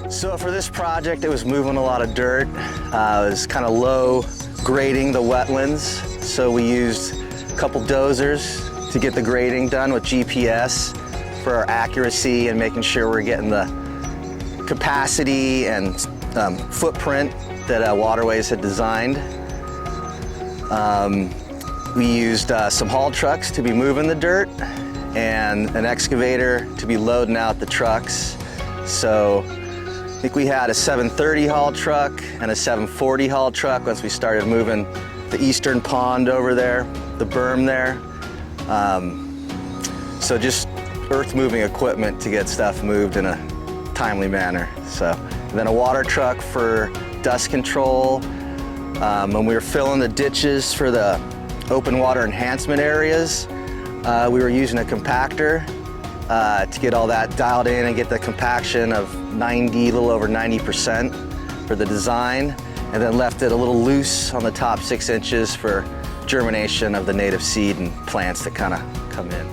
So for this project, it was moving a lot of dirt. It was kind of low grading the wetlands. So we used a couple dozers to get the grading done with GPS for our accuracy and making sure we're getting the capacity and footprint that Waterways had designed. We used some haul trucks to be moving the dirt and an excavator to be loading out the trucks. So I think we had a 730 haul truck and a 740 haul truck once we started moving the eastern pond over there, the berm there. So just earth moving equipment to get stuff moved in a timely manner. So, and then a water truck for dust control. When we were filling the ditches for the open water enhancement areas, we were using a compactor to get all that dialed in and get the compaction of a little over 90% for the design, and then left it a little loose on the top 6 inches for germination of the native seed and plants that kind of come in.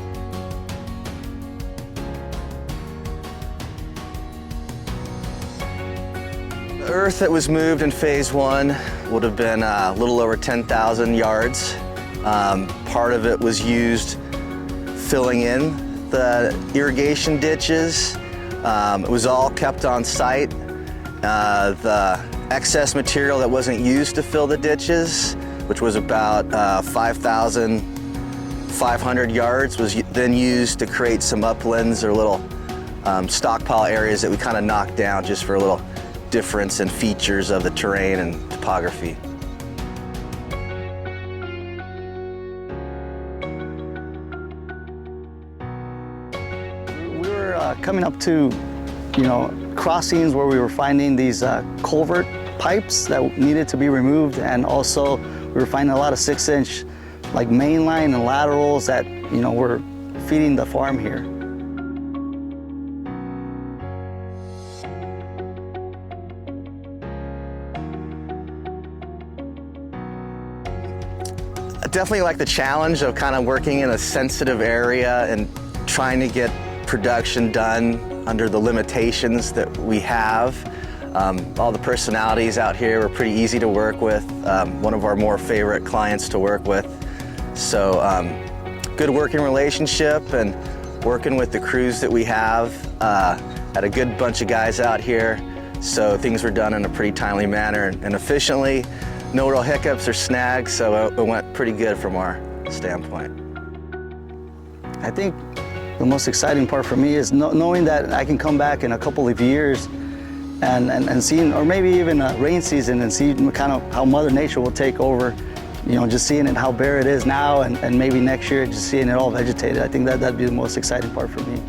The earth that was moved in phase 1 would have been a little over 10,000 yards. Part of it was used filling in the irrigation ditches. It was all kept on site. The excess material that wasn't used to fill the ditches, which was about 5,500 yards, was then used to create some uplands or little stockpile areas that we kind of knocked down just for a little difference in features of the terrain and topography. We were coming up to, crossings where we were finding these culvert pipes that needed to be removed, and also we were finding a lot of 6-inch like main line and laterals that were feeding the farm here. I definitely like the challenge of kind of working in a sensitive area and trying to get production done under the limitations that we have. All the personalities out here were pretty easy to work with. One of our more favorite clients to work with. So good working relationship and working with the crews that we have. Had a good bunch of guys out here. So things were done in a pretty timely manner and efficiently. No real hiccups or snags, so it went pretty good from our standpoint. I think the most exciting part for me is knowing that I can come back in a couple of years and seeing, or maybe even a rain season, and see kind of how Mother Nature will take over, just seeing it how bare it is now, and maybe next year just seeing it all vegetated. I think that'd be the most exciting part for me.